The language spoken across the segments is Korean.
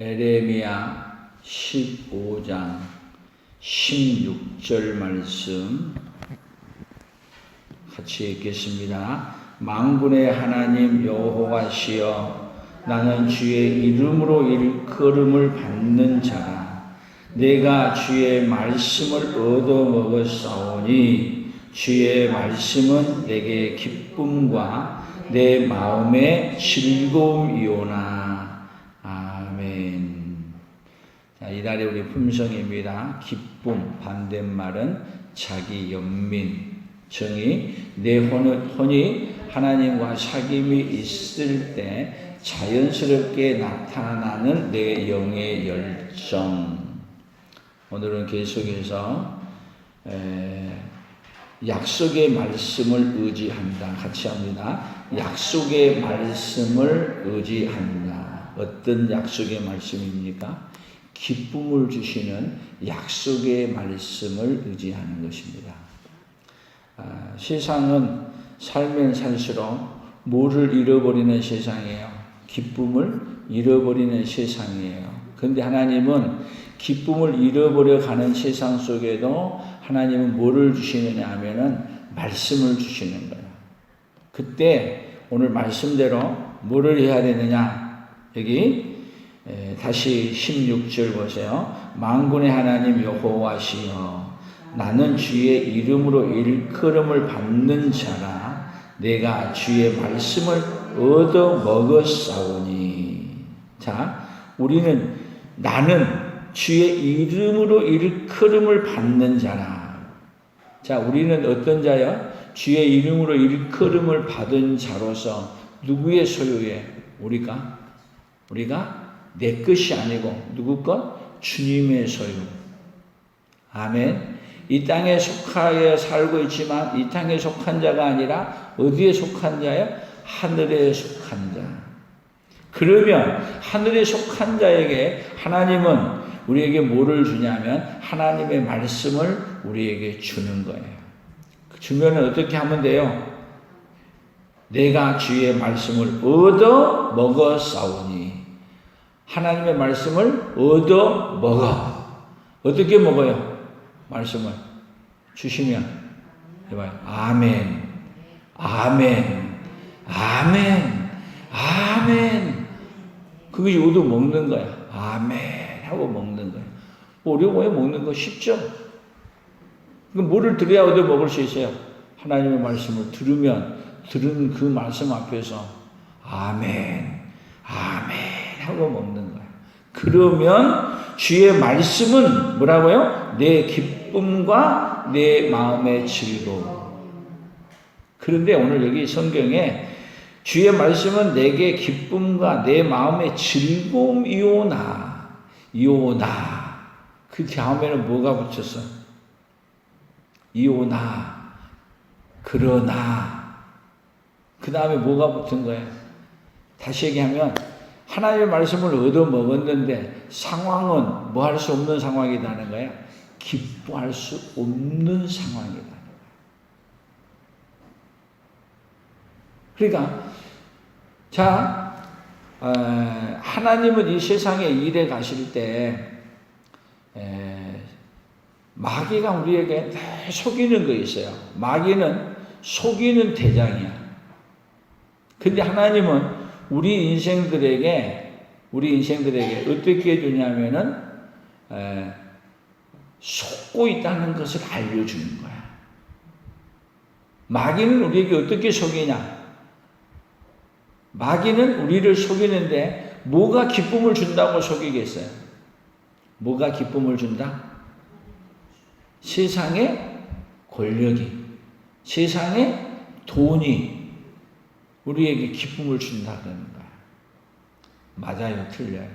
에레미야 15장 16절 말씀 같이 읽겠습니다. 만군의 하나님 여호와시여, 나는 주의 이름으로 일컬음을 받는 자라. 내가 주의 말씀을 얻어먹었사오니 주의 말씀은 내게 기쁨과 내 마음의 즐거움이오나. 아멘. 자, 이달의 우리 품성입니다. 기쁨, 반대말은 자기 연민, 정의, 내 혼이 하나님과 사귐이 있을 때 자연스럽게 나타나는 내 영의 열정. 오늘은 계속해서 약속의 말씀을 의지한다. 같이 합니다. 약속의 말씀을 의지한다. 어떤 약속의 말씀입니까? 기쁨을 주시는 약속의 말씀을 의지하는 것입니다. 세상은 살면 살수록 뭐를 잃어버리는 세상이에요? 기쁨을 잃어버리는 세상이에요. 그런데 하나님은 기쁨을 잃어버려 가는 세상 속에도 하나님은 뭐를 주시느냐 하면은 말씀을 주시는 거예요. 그때 오늘 말씀대로 뭐를 해야 되느냐? 여기 다시 16절 보세요. 만군의 하나님 여호와시여, 나는 주의 이름으로 일컬음을 받는 자라. 내가 주의 말씀을 얻어 먹었사오니. 자, 나는 주의 이름으로 일컬음을 받는 자라. 자, 우리는 어떤 자야? 주의 이름으로 일컬음을 받은 자로서 누구의 소유에? 우리가 내 것이 아니고 누구 것? 주님의 소유. 아멘. 이 땅에 속하여 살고 있지만 이 땅에 속한 자가 아니라 어디에 속한 자야? 하늘에 속한 자. 그러면 하늘에 속한 자에게 하나님은 우리에게 뭐를 주냐면 하나님의 말씀을 우리에게 주는 거예요. 주면 어떻게 하면 돼요? 내가 주의 말씀을 얻어 먹었사오니. 하나님의 말씀을 얻어 먹어. 어떻게 먹어요? 말씀을 주시면 해봐요. 아멘, 아멘, 아멘, 아멘. 그것이 얻어 먹는 거야. 아멘 하고 먹는 거야. 어려워요? 먹는 거 쉽죠? 그럼 뭐를 들어야 얻어 먹을 수 있어요? 하나님의 말씀을 들은 그 말씀 앞에서 아멘, 아멘 하고 먹는 거야. 그러면 주의 말씀은 뭐라고요? 내 기쁨과 내 마음의 즐거움. 그런데 오늘 여기 성경에 주의 말씀은 내게 기쁨과 내 마음의 즐거움이오나. 이오나. 그 다음에는 뭐가 붙였어? 이오나. 그러나. 그 다음에 뭐가 붙은 거예요? 다시 얘기하면 하나님의 말씀을 얻어먹었는데 상황은 뭐 할 수 없는 상황이라는 거야? 기뻐할 수 없는 상황이라는 거야. 그러니까 자, 하나님은 이 세상에 일해 가실 때 마귀가 우리에게 속이는 거 있어요. 마귀는 속이는 대장이야. 근데 하나님은 우리 인생들에게 어떻게 해주냐면은 속고 있다는 것을 알려주는 거야. 마귀는 우리에게 어떻게 속이냐? 마귀는 우리를 속이는데 뭐가 기쁨을 준다고 속이겠어요? 뭐가 기쁨을 준다? 세상의 권력이, 세상의 돈이 우리에게 기쁨을 준다는 거야. 맞아요? 틀려요?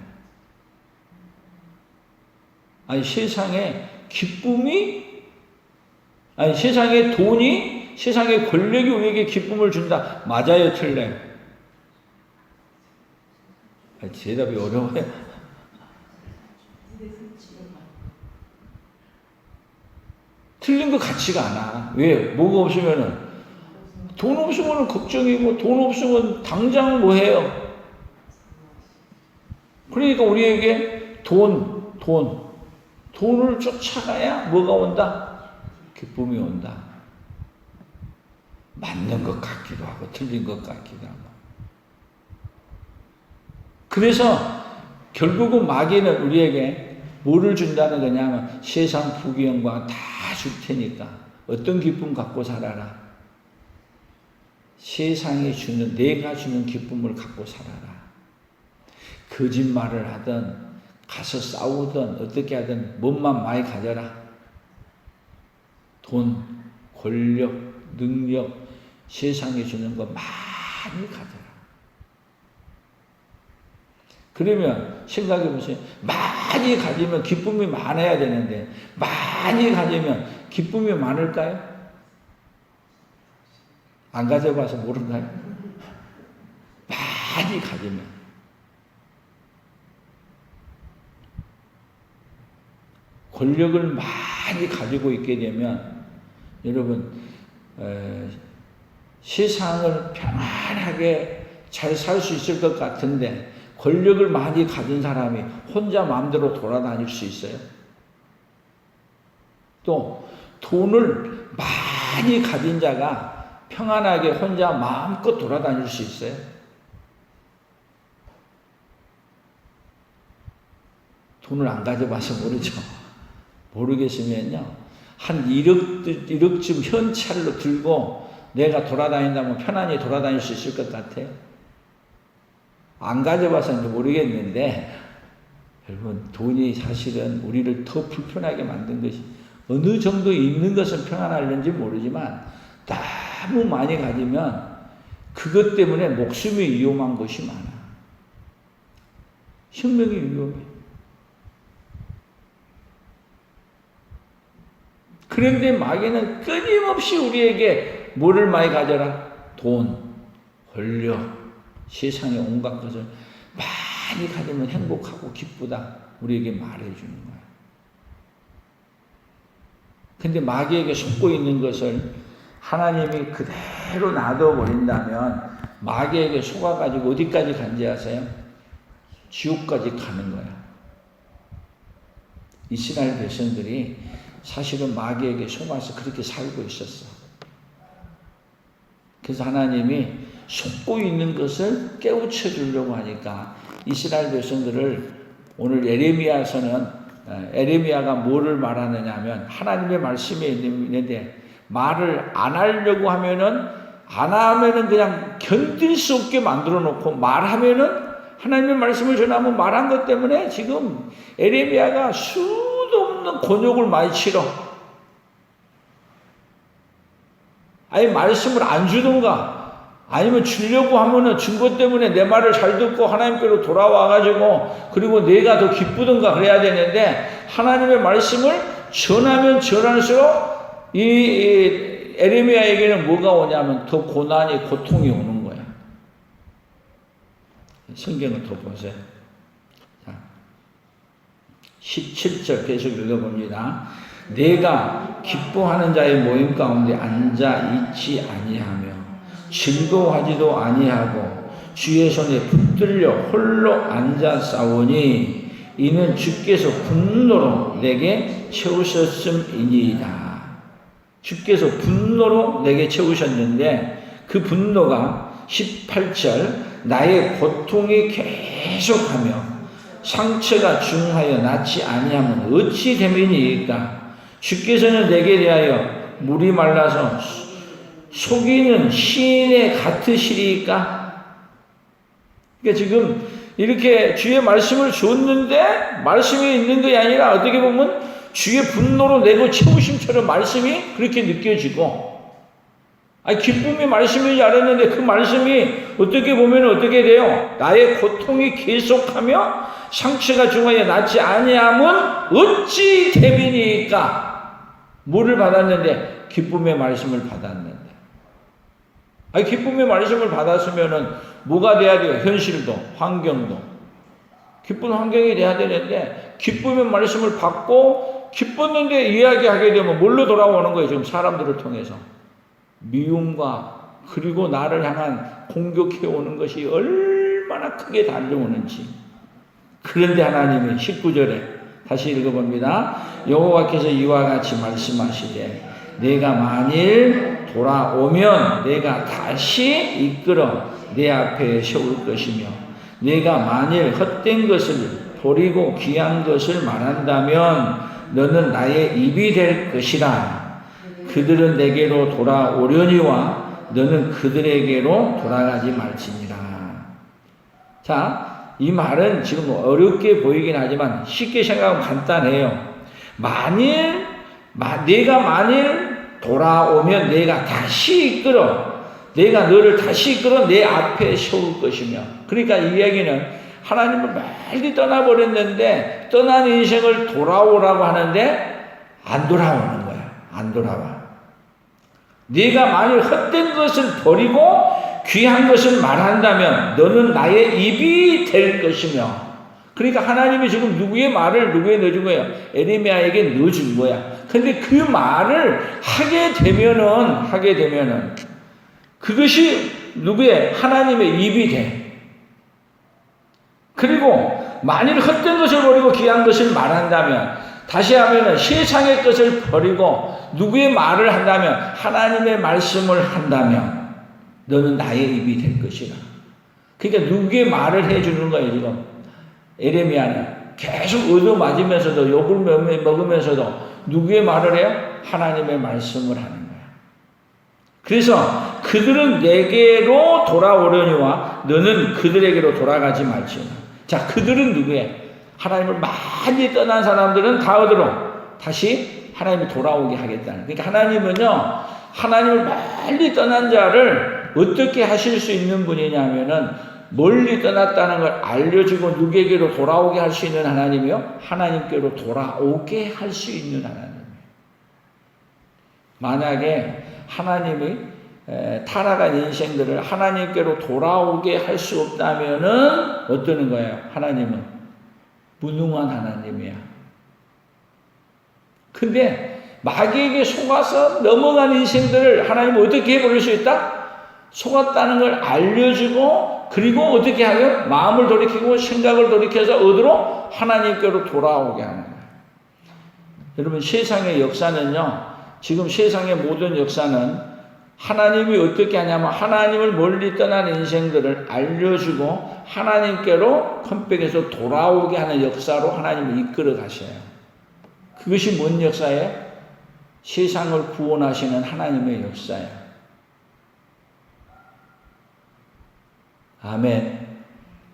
아니, 세상에 기쁨이, 세상의 돈이, 세상의 권력이 우리에게 기쁨을 준다. 맞아요? 틀려요? 대답이 어려워요. 틀린 것 같지가 않아. 왜? 뭐가 없으면은 돈 없으면 걱정이고 돈 없으면 당장 뭐 해요? 그러니까 우리에게 돈을 쫓아가야 뭐가 온다? 기쁨이 온다. 맞는 것 같기도 하고 틀린 것 같기도 하고. 그래서 결국은 마귀는 우리에게 뭐를 준다는 거냐면 세상 부귀영광 다 줄 테니까 어떤 기쁨 갖고 살아라. 세상이 주는, 내가 주는 기쁨을 갖고 살아라. 거짓말을 하든 가서 싸우든 어떻게 하든 몸만 많이 가져라. 돈, 권력, 능력, 세상이 주는 거 많이 가져라. 그러면 생각해 보세요. 많이 가지면 기쁨이 많아야 되는데 많이 가지면 기쁨이 많을까요? 안 가져봐서 모른가요? 많이 가지면. 권력을 많이 가지고 있게 되면 여러분 세상을 편안하게 잘 살 수 있을 것 같은데 권력을 많이 가진 사람이 혼자 마음대로 돌아다닐 수 있어요? 또 돈을 많이 가진 자가 평안하게 혼자 마음껏 돌아다닐 수 있어요? 돈을 안 가져봐서 모르죠. 모르겠으면요. 한 1억쯤 현찰로 들고 내가 돌아다닌다면 편안히 돌아다닐 수 있을 것 같아요? 안 가져봐서 모르겠는데 여러분 돈이 사실은 우리를 더 불편하게 만든 것이 어느 정도 있는 것은 평안하려는지 모르지만 너무 많이 가지면 그것 때문에 목숨이 위험한 것이 많아. 생명이 위험해. 그런데 마귀는 끊임없이 우리에게 뭐를 많이 가져라? 돈, 권력, 세상의 온갖 것을 많이 가지면 행복하고 기쁘다. 우리에게 말해주는 거야. 근데 마귀에게 속고 있는 것을 하나님이 그대로 놔둬버린다면 마귀에게 속아가지고 어디까지 간지 아세요? 지옥까지 가는 거야. 이스라엘 백성들이 사실은 마귀에게 속아서 그렇게 살고 있었어. 그래서 하나님이 속고 있는 것을 깨우쳐 주려고 하니까 이스라엘 백성들을 오늘 에레미야서는 에레미야가 뭐를 말하느냐 하면 하나님의 말씀이 있는데 말을 안 하려고 하면은 안 하면은 그냥 견딜 수 없게 만들어 놓고 말하면은 하나님의 말씀을 전하면 말한 것 때문에 지금 에레미야가 수도 없는 곤욕을 많이 치러. 아니 말씀을 안 주던가 아니면 주려고 하면은 준 것 때문에 내 말을 잘 듣고 하나님께로 돌아와가지고 그리고 내가 더 기쁘던가 그래야 되는데 하나님의 말씀을 전하면 전할수록 이 에레미야에게는 뭐가 오냐면 더 고난이 고통이 오는 거야. 성경을 더 보세요. 자, 17절 계속 읽어봅니다. 내가 기뻐하는 자의 모임 가운데 앉아 있지 아니하며 즐거워하지도 아니하고 주의 손에 붙들려 홀로 앉아 싸우니 이는 주께서 분노로 내게 채우셨음이니이다. 주께서 분노로 내게 채우셨는데 그 분노가 18절 나의 고통이 계속하며 상처가 중하여 낫지 아니하면 어찌 됨이니이까. 주께서는 내게 대하여 물이 말라서 속이는 시인에 같으시리까? 그러니까 지금 이렇게 주의 말씀을 줬는데 말씀이 있는 것이 아니라 어떻게 보면 주의 분노로 내고 채우심처럼 말씀이 그렇게 느껴지고 아니 기쁨이 말씀인지 알았는데 그 말씀이 어떻게 보면 어떻게 돼요? 나의 고통이 계속하며 상처가 중하여 낫지 아니하면 어찌 됨이니까? 뭐를 받았는데? 기쁨의 말씀을 받았는데. 아니 기쁨의 말씀을 받았으면은 뭐가 돼야 돼요? 현실도 환경도 기쁜 환경이 돼야 되는데 기쁨의 말씀을 받고 기뻤는데 이야기하게 되면 뭘로 돌아오는 거예요? 지금 사람들을 통해서 미움과 그리고 나를 향한 공격해 오는 것이 얼마나 크게 달려오는지 그런데 하나님이 19절에 다시 읽어봅니다. 여호와께서 이와 같이 말씀하시되 내가 만일 돌아오면 내가 다시 이끌어 내 앞에 세울 것이며 내가 만일 헛된 것을 버리고 귀한 것을 말한다면 너는 나의 입이 될 것이라. 그들은 내게로 돌아오려니와 너는 그들에게로 돌아가지 말지니라. 자, 이 말은 지금 어렵게 보이긴 하지만 쉽게 생각하면 간단해요. 내가 만일 돌아오면 내가 다시 이끌어, 내가 너를 다시 이끌어 내 앞에 세울 것이며. 그러니까 이 이야기는 하나님을 멀리 떠나버렸는데 떠난 인생을 돌아오라고 하는데 안 돌아오는 거야. 안 돌아와. 네가 만일 헛된 것을 버리고 귀한 것을 말한다면 너는 나의 입이 될 것이며. 그러니까 하나님이 지금 누구의 말을 누구에 넣어준 거예요? 에레미야에게 넣어준 거야. 근데 그 말을 하게 되면은 그것이 누구의? 하나님의 입이 돼. 그리고 만일 헛된 것을 버리고 귀한 것을 말한다면, 다시 하면은 세상의 것을 버리고 누구의 말을 한다면, 하나님의 말씀을 한다면 너는 나의 입이 될 것이라. 그러니까 누구의 말을 해주는 거예요. 지금 에레미야는 계속 얻어맞으면서도 욕을 먹으면서도 누구의 말을 해요? 하나님의 말씀을 하는 거야. 그래서 그들은 내게로 돌아오려니와 너는 그들에게로 돌아가지 말지어다. 자, 그들은 누구예요? 하나님을 많이 떠난 사람들은 다 어디로? 다시 하나님이 돌아오게 하겠다는. 그러니까 하나님은요, 하나님을 멀리 떠난 자를 어떻게 하실 수 있는 분이냐면은 멀리 떠났다는 걸 알려주고 누구에게로 돌아오게 할 수 있는 하나님이요? 하나님께로 돌아오게 할 수 있는 하나님이에요. 만약에 하나님이 타락한 인생들을 하나님께로 돌아오게 할 수 없다면은 어떠는 거예요? 하나님은 무능한 하나님이야. 근데 마귀에게 속아서 넘어간 인생들을 하나님은 어떻게 해버릴 수 있다? 속았다는 걸 알려주고, 그리고 어떻게 하요? 마음을 돌이키고 생각을 돌이켜서 어디로? 하나님께로 돌아오게 하는 거예요. 여러분, 세상의 역사는요, 지금 세상의 모든 역사는 하나님이 어떻게 하냐면 하나님을 멀리 떠난 인생들을 알려주고 하나님께로 컴백해서 돌아오게 하는 역사로 하나님을 이끌어 가셔요. 그것이 뭔 역사예요? 세상을 구원하시는 하나님의 역사예요. 아멘.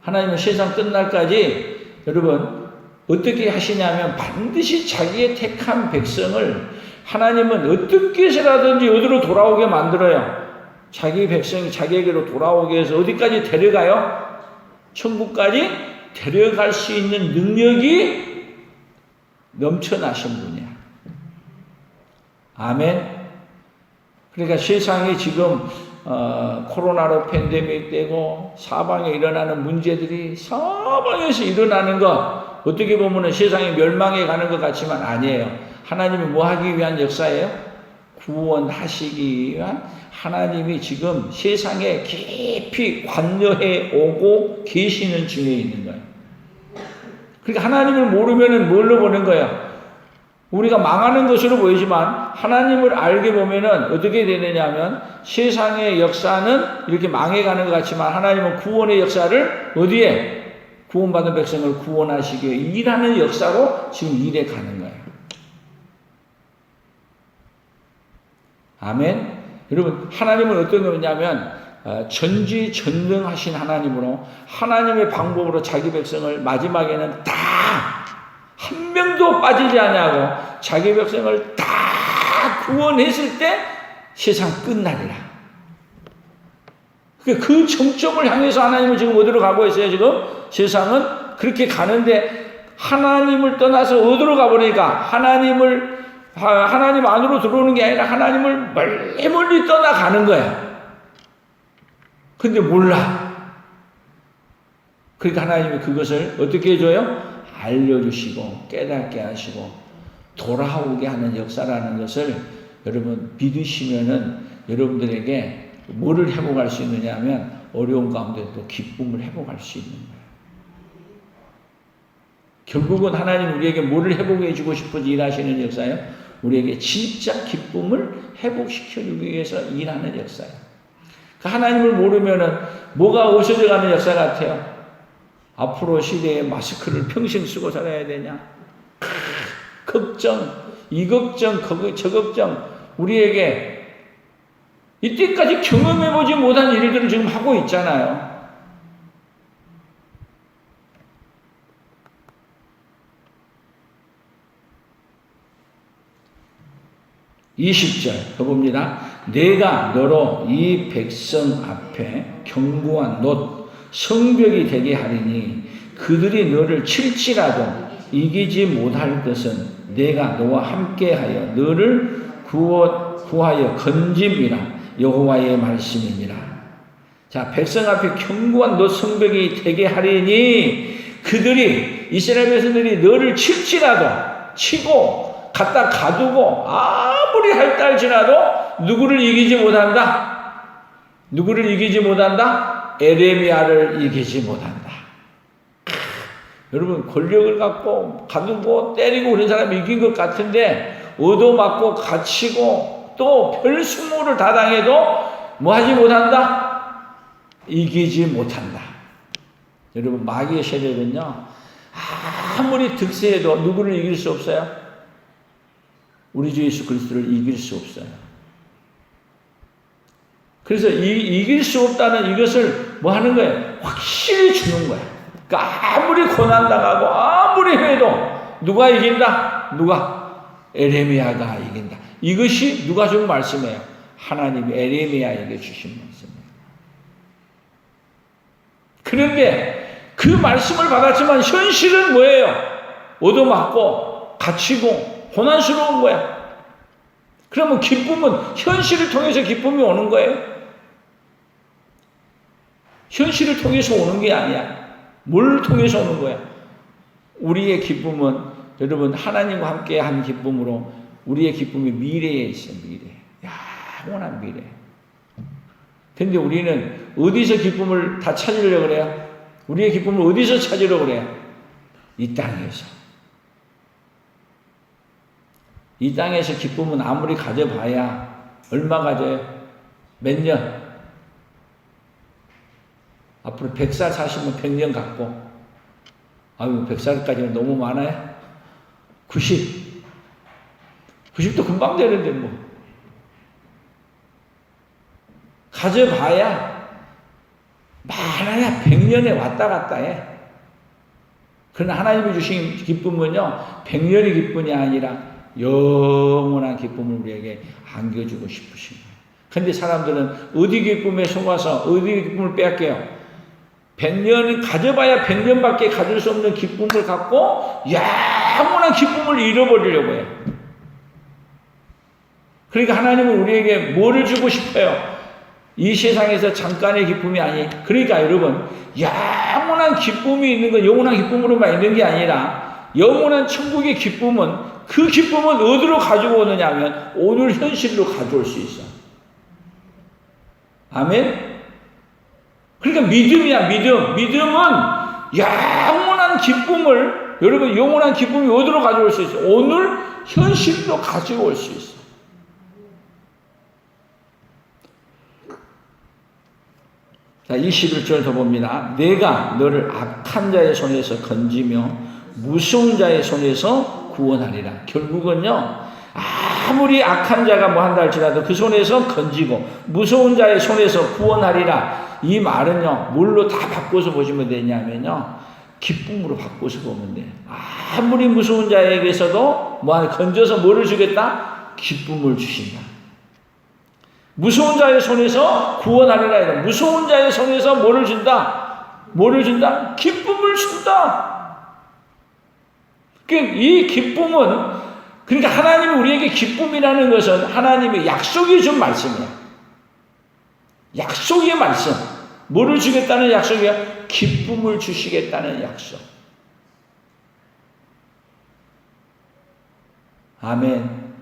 하나님은 세상 끝날까지 여러분 어떻게 하시냐면 반드시 자기의 택한 백성을 하나님은 어떻게 해서라든지 어디로 돌아오게 만들어요. 자기 백성이 자기에게로 돌아오게 해서 어디까지 데려가요? 천국까지 데려갈 수 있는 능력이 넘쳐나신 분이야. 아멘. 그러니까 세상이 지금 코로나로 팬데믹 되고 사방에 일어나는 문제들이 사방에서 일어나는 것, 어떻게 보면 세상이 멸망해 가는 것 같지만 아니에요. 하나님이 뭐 하기 위한 역사예요? 구원하시기 위한, 하나님이 지금 세상에 깊이 관여해 오고 계시는 중에 있는 거예요. 그러니까 하나님을 모르면은 뭘로 보는 거예요? 우리가 망하는 것으로 보이지만 하나님을 알게 보면은 어떻게 되느냐 하면 세상의 역사는 이렇게 망해가는 것 같지만 하나님은 구원의 역사를 어디에? 구원받은 백성을 구원하시기 위해 일하는 역사로 지금 일해 가는 거예요. 아멘. 여러분, 하나님은 어떤 거냐면 전지전능하신 하나님으로 하나님의 방법으로 자기 백성을 마지막에는 다 한 명도 빠지지 않냐고 자기 백성을 다 구원했을 때 세상 끝나리라. 그 정점을 향해서 하나님은 지금 어디로 가고 있어요? 지금 세상은 그렇게 가는데 하나님을 떠나서 어디로 가버리니까 하나님 안으로 들어오는 게 아니라 하나님을 멀리 떠나가는 거야. 근데 몰라. 그러니까 하나님이 그것을 어떻게 해줘요? 알려주시고 깨닫게 하시고 돌아오게 하는 역사라는 것을 여러분 믿으시면은 여러분들에게 뭐를 회복할 수 있느냐 하면 어려운 가운데 또 기쁨을 회복할 수 있는 거예요. 결국은 하나님 우리에게 뭐를 회복해 주고 싶어서 일하시는 역사예요? 우리에게 진짜 기쁨을 회복시켜주기 위해서 일하는 역사예요. 그 하나님을 모르면은 뭐가 없어져 가는 역사 같아요. 앞으로 시대에 마스크를 평생 쓰고 살아야 되냐? 걱정, 이 걱정, 저 걱정, 우리에게 이때까지 경험해보지 못한 일들을 지금 하고 있잖아요. 20절 더 봅니다. 내가 너로 이 백성 앞에 견고한 놋 성벽이 되게 하리니 그들이 너를 칠지라도 이기지 못할 것은 내가 너와 함께하여 너를 구하여 건짐이라 여호와의 말씀이니라. 자, 백성 앞에 견고한 놋 성벽이 되게 하리니 그들이 이스라엘 백성들이 너를 칠지라도 치고 갖다 가두고 아무리 할달지라도 누구를 이기지 못한다? 누구를 이기지 못한다? 에레미야를 이기지 못한다. 여러분, 권력을 갖고 가두고 때리고 그런 사람이 이긴 것 같은데 얻어맞고 갇히고 또 별수모를 다 당해도 뭐 하지 못한다? 이기지 못한다. 여러분, 마귀의 세력은요 아무리 득세해도 누구를 이길 수 없어요? 우리 주 예수 그리스도를 이길 수 없어요. 그래서 이길 수 없다는 이것을 뭐 하는 거예요? 확실히 주는 거예요. 그러니까 아무리 고난당하고 아무리 해도 누가 이긴다? 누가? 에레미야가 이긴다. 이것이 누가 준 말씀이에요? 하나님이 에레미야에게 주신 말씀이에요. 그런데 그 말씀을 받았지만 현실은 뭐예요? 얻어맞고 갇히고 고난스러운 거야. 그러면 기쁨은 현실을 통해서 기쁨이 오는 거예요. 현실을 통해서 오는 게 아니야. 뭘 통해서 오는 거야? 우리의 기쁨은 여러분 하나님과 함께 한 기쁨으로 우리의 기쁨이 미래에 있어요. 미래. 영원한 미래. 근데 우리는 어디서 기쁨을 다 찾으려고 그래요? 우리의 기쁨을 어디서 찾으려고 그래요? 이 땅에서. 이 땅에서 기쁨은 아무리 가져봐야 얼마 가져요? 몇 년? 앞으로 100살 사시면 100년 갖고 아유 100살까지는 너무 많아요? 90도 금방 되는데 뭐 가져봐야 많아야 100년에 왔다 갔다 해. 그러나 하나님이 주신 기쁨은요 100년의 기쁨이 아니라 영원한 기쁨을 우리에게 안겨주고 싶으신 거예요. 그런데 사람들은 어디 기쁨에 속아서 어디 기쁨을 빼앗겨요? 100년 가져봐야 100년밖에 가질 수 없는 기쁨을 갖고 영원한 기쁨을 잃어버리려고 해요. 그러니까 하나님은 우리에게 뭐를 주고 싶어요? 이 세상에서 잠깐의 기쁨이 아니. 그러니까 여러분 영원한 기쁨이 있는 건 영원한 기쁨으로만 있는 게 아니라 영원한 천국의 기쁨은 그 기쁨은 어디로 가지고 오느냐 하면 오늘 현실로 가져올 수 있어. 아멘? 그러니까 믿음이야, 믿음. 믿음은 영원한 기쁨을, 여러분, 영원한 기쁨이 어디로 가져올 수 있어? 오늘 현실로 가지고 올 수 있어. 자, 21절 더 봅니다. 내가 너를 악한 자의 손에서 건지며 무서운 자의 손에서 구원하리라. 결국은요 아무리 악한 자가 뭐 한다 할지라도 그 손에서 건지고 무서운 자의 손에서 구원하리라. 이 말은요 뭘로 다 바꿔서 보시면 되냐면요 기쁨으로 바꿔서 보면 돼. 아무리 무서운 자에게서도 뭐 건져서 뭐를 주겠다? 기쁨을 주신다. 무서운 자의 손에서 구원하리라. 무서운 자의 손에서 뭐를 준다? 뭐를 준다? 기쁨을 준다. 이 기쁨은 그러니까 하나님이 우리에게 기쁨이라는 것은 하나님의 약속이 준 말씀이야. 약속의 말씀. 뭐를 주겠다는 약속이야? 기쁨을 주시겠다는 약속. 아멘.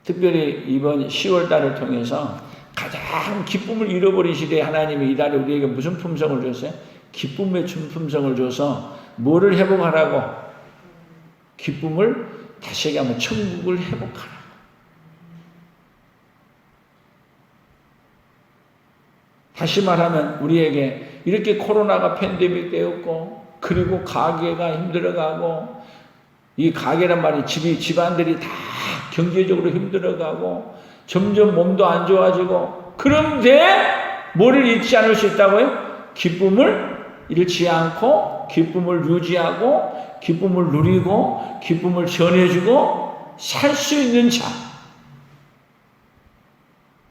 특별히 이번 10월 달을 통해서 가장 기쁨을 잃어버린 시대에 하나님이 이달에 우리에게 무슨 품성을 줬어요? 기쁨의 품성을 줘서 뭐를 회복하라고? 기쁨을 다시 얘기하면 천국을 회복하라. 다시 말하면 우리에게 이렇게 코로나가 팬데믹 되었고, 그리고 가게가 힘들어가고, 이 가게란 말이 집안들이 다 경제적으로 힘들어가고, 점점 몸도 안 좋아지고, 그런데 뭐를 잃지 않을 수 있다고요? 기쁨을 잃지 않고, 기쁨을 유지하고, 기쁨을 누리고, 기쁨을 전해주고, 살 수 있는 자.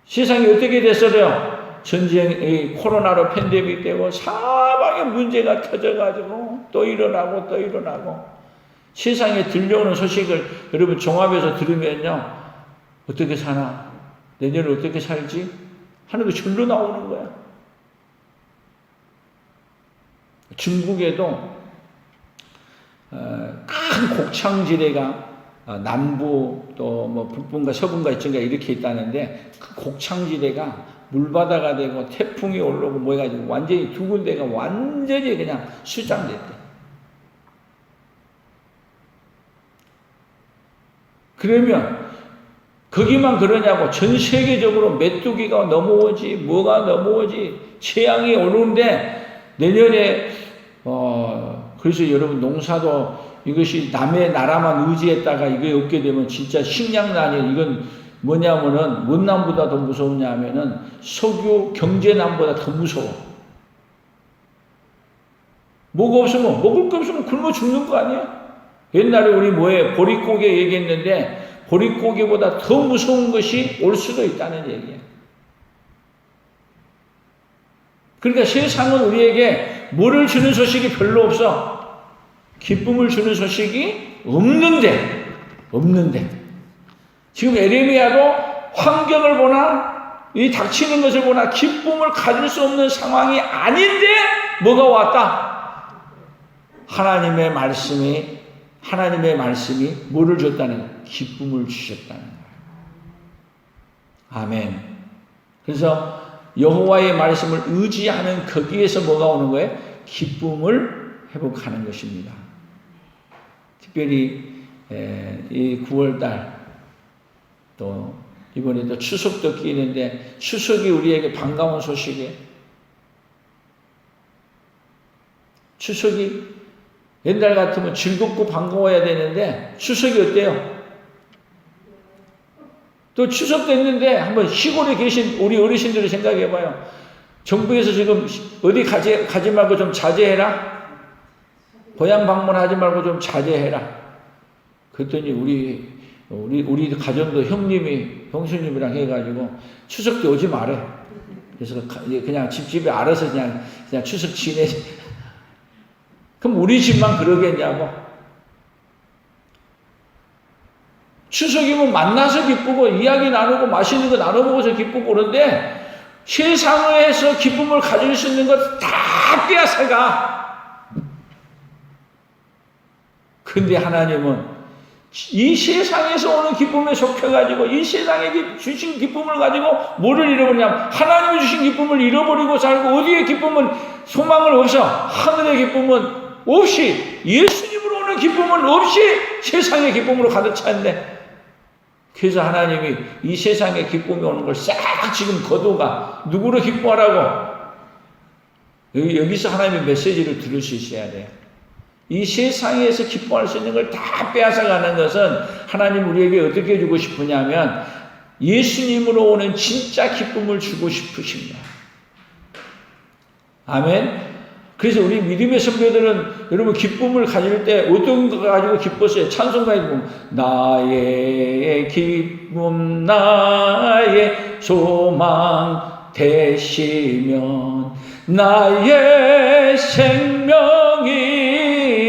세상이 어떻게 됐어요? 전쟁이 코로나로 팬데믹 되고 사방에 문제가 터져가지고 또 일어나고 세상에 들려오는 소식을 여러분 종합해서 들으면요, 어떻게 사나? 내년에 어떻게 살지? 하는 거 절로 나오는 거야. 중국에도 큰 곡창지대가 남부 또 뭐 북부인가 서부인가 이쪽인가 이렇게 있다는데, 그 곡창지대가 물바다가 되고 태풍이 올라오고 뭐 해가지고 완전히 두 군데가 완전히 그냥 수장됐대. 그러면 거기만 그러냐고, 전 세계적으로 메뚜기가 넘어오지 뭐가 넘어오지 재앙이 오는데, 내년에 그래서 여러분 농사도 이것이 남의 나라만 의지했다가 이게 없게 되면 진짜 식량난이, 이건 뭐냐면은 뭔 난보다 더 무섭냐면은 석유 경제난보다 더 무서워. 뭐가 없으면, 먹을 거 없으면 굶어 죽는 거 아니야? 옛날에 우리 뭐에 보릿고개 얘기했는데, 보릿고개보다 더 무서운 것이 올 수도 있다는 얘기야. 그러니까 세상은 우리에게 뭐를 주는 소식이 별로 없어. 기쁨을 주는 소식이 없는데 지금 에레미야도 환경을 보나 이 닥치는 것을 보나 기쁨을 가질 수 없는 상황이 아닌데 뭐가 왔다? 하나님의 말씀이 뭐를 줬다는 거예요? 기쁨을 주셨다는 거예요. 아멘. 그래서 여호와의 말씀을 의지하는 거기에서 뭐가 오는 거예요? 기쁨을 회복하는 것입니다. 특별히 이 9월달 또 이번에 또 추석도 끼는데, 추석이 우리에게 반가운 소식이에요. 추석이 옛날 같으면 즐겁고 반가워야 되는데 추석이 어때요? 또 추석 됐는데 한번 시골에 계신 우리 어르신들을 생각해봐요. 정부에서 지금 어디 가지 말고 좀 자제해라. 고향 방문하지 말고 좀 자제해라. 그랬더니 우리 가정도 형수님이랑 해가지고 추석 때 오지 말래. 그래서 그냥 집집에 알아서 그냥 추석 지내지. 그럼 우리 집만 그러겠냐고. 추석이면 만나서 기쁘고 이야기 나누고 맛있는 거 나눠 먹어서 기쁘고 그런데 세상에서 기쁨을 가질 수 있는 것 다 빼앗아가. 근데 하나님은 이 세상에서 오는 기쁨에 속혀가지고 이 세상에 주신 기쁨을 가지고 뭐를 잃어버리냐면 하나님이 주신 기쁨을 잃어버리고 살고, 어디에 기쁨은 소망을 없어. 하늘의 기쁨은 없이, 예수님으로 오는 기쁨은 없이 세상의 기쁨으로 가득 찼는데, 그래서 하나님이 이 세상에 기쁨이 오는 걸 싹 지금 거두가. 누구로 기뻐하라고? 여기서 하나님의 메시지를 들을 수 있어야 돼요. 이 세상에서 기뻐할 수 있는 걸 다 빼앗아가는 것은 하나님 우리에게 어떻게 주고 싶으냐면 예수님으로 오는 진짜 기쁨을 주고 싶으십니다. 아멘. 그래서 우리 믿음의 선배들은 여러분 기쁨을 가질 때 어떤 거 가지고 기뻤어요? 찬송가에 보면 나의 기쁨 나의 소망 되시면 나의 생명이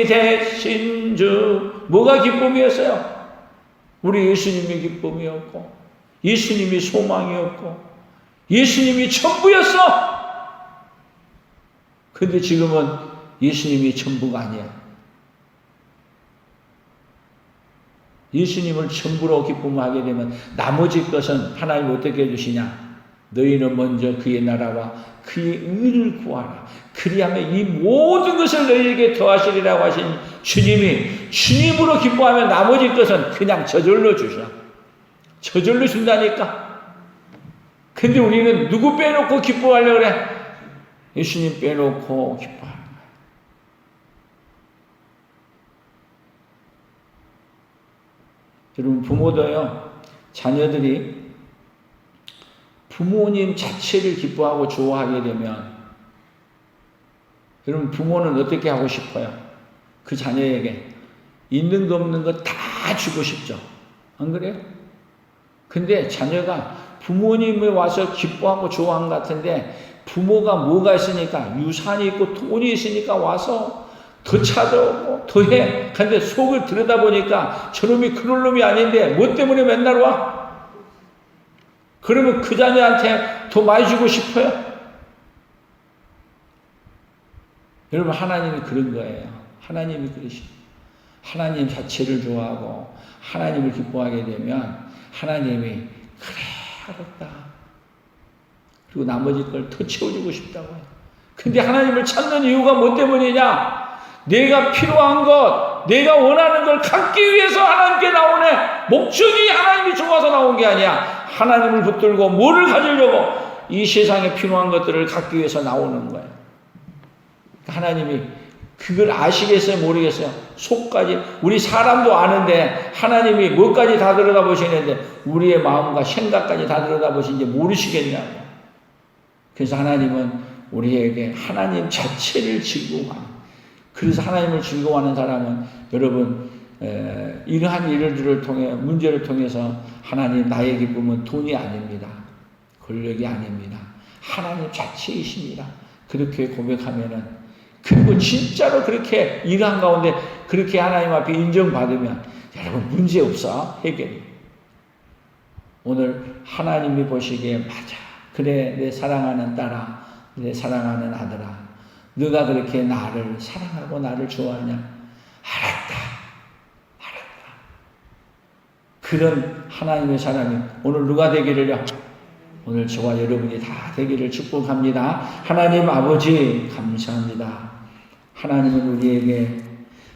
되신 주. 뭐가 기쁨이었어요? 우리 예수님이 기쁨이었고, 예수님이 소망이었고, 예수님이 전부였어. 근데 지금은 예수님이 전부가 아니야. 예수님을 전부로 기쁨하게 되면 나머지 것은 하나님 어떻게 해주시냐? 너희는 먼저 그의 나라와 그의 의를 구하라. 그리하면 이 모든 것을 너희에게 더하시리라고 하신 주님이 주님으로 기뻐하면 나머지 것은 그냥 저절로 주셔. 저절로 준다니까. 근데 우리는 누구 빼놓고 기뻐하려고 그래? 예수님 빼놓고 기뻐하는 거야. 여러분, 부모도요, 자녀들이 부모님 자체를 기뻐하고 좋아하게 되면, 여러분, 부모는 어떻게 하고 싶어요? 그 자녀에게 있는 거 없는 거 다 주고 싶죠. 안 그래요? 근데 자녀가 부모님이 와서 기뻐하고 좋아한 것 같은데, 부모가 뭐가 있으니까, 유산이 있고 돈이 있으니까 와서 더 찾아오고 더 해. 근데 속을 들여다보니까 저놈이 그럴 놈이 아닌데 뭐 때문에 맨날 와? 그러면 그 자녀한테 더 많이 주고 싶어요? 여러분, 하나님이 그런 거예요. 하나님이 그러시. 하나님 자체를 좋아하고 하나님을 기뻐하게 되면 하나님이 그래, 알았다. 그리고 나머지 걸 더 채워주고 싶다고 해요. 근데 하나님을 찾는 이유가 뭐 때문이냐? 내가 필요한 것, 내가 원하는 걸 갖기 위해서 하나님께 나오네. 목적이 하나님이 좋아서 나온 게 아니야. 하나님을 붙들고 뭐를 가지려고? 이 세상에 필요한 것들을 갖기 위해서 나오는 거예요. 하나님이 그걸 아시겠어요? 모르겠어요? 속까지. 우리 사람도 아는데 하나님이 뭐까지 다 들여다보시는데 우리의 마음과 생각까지 다 들여다보시는지 모르시겠냐고. 그래서 하나님은 우리에게 하나님 자체를 즐거워하는, 그래서 하나님을 즐거워하는 사람은 여러분, 이러한 일들을 통해, 문제를 통해서 하나님, 나의 기쁨은 돈이 아닙니다. 권력이 아닙니다. 하나님 자체이십니다. 그렇게 고백하면은, 그리고 진짜로 그렇게 일한 가운데 그렇게 하나님 앞에 인정받으면 여러분 문제 없어. 해결이. 오늘 하나님이 보시기에 맞아. 그래, 내 사랑하는 딸아, 내 사랑하는 아들아, 너가 그렇게 나를 사랑하고 나를 좋아하냐? 알았다. 그런 하나님의 사람이 오늘 누가 되기를요? 오늘 저와 여러분이 다 되기를 축복합니다. 하나님 아버지 감사합니다. 하나님은 우리에게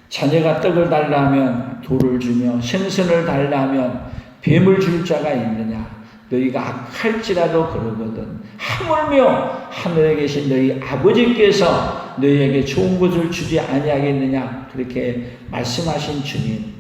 자녀가 떡을 달라 하면 돌을 주며 생선을 달라 하면 뱀을 줄 자가 있느냐? 너희가 악할지라도 그러거든. 하물며 하늘에 계신 너희 아버지께서 너희에게 좋은 것을 주지 아니하겠느냐? 그렇게 말씀하신 주님.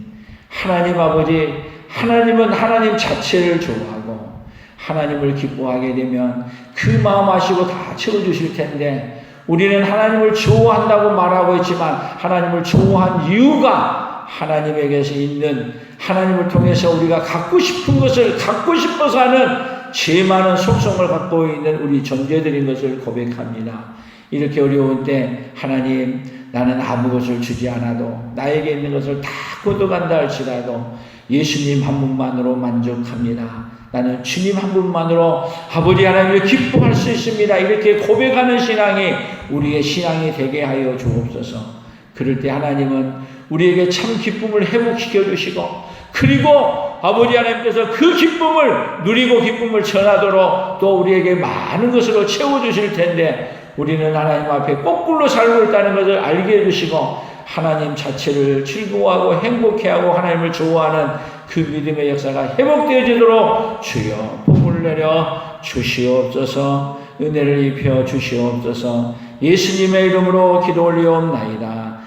하나님 아버지, 하나님은 하나님 자체를 좋아하고 하나님을 기뻐하게 되면 그 마음 아시고 다 채워주실 텐데, 우리는 하나님을 좋아한다고 말하고 있지만 하나님을 좋아한 이유가 하나님에게서 있는, 하나님을 통해서 우리가 갖고 싶은 것을 갖고 싶어서 하는 죄 많은 속성을 갖고 있는 우리 존재들인 것을 고백합니다. 이렇게 어려운 때 하나님, 나는 아무것을 주지 않아도 나에게 있는 것을 다 걷어간다 할지라도 예수님 한 분만으로 만족합니다. 나는 주님 한 분만으로 아버지 하나님을 기뻐할 수 있습니다. 이렇게 고백하는 신앙이 우리의 신앙이 되게 하여 주옵소서. 그럴 때 하나님은 우리에게 참 기쁨을 회복시켜 주시고, 그리고 아버지 하나님께서 그 기쁨을 누리고 기쁨을 전하도록 또 우리에게 많은 것으로 채워주실 텐데, 우리는 하나님 앞에 거꾸로 살고 있다는 것을 알게 해주시고 하나님 자체를 즐거워하고 행복해하고 하나님을 좋아하는 그 믿음의 역사가 회복되어지도록 주여 복을 내려 주시옵소서. 은혜를 입혀 주시옵소서. 예수님의 이름으로 기도 올리옵나이다.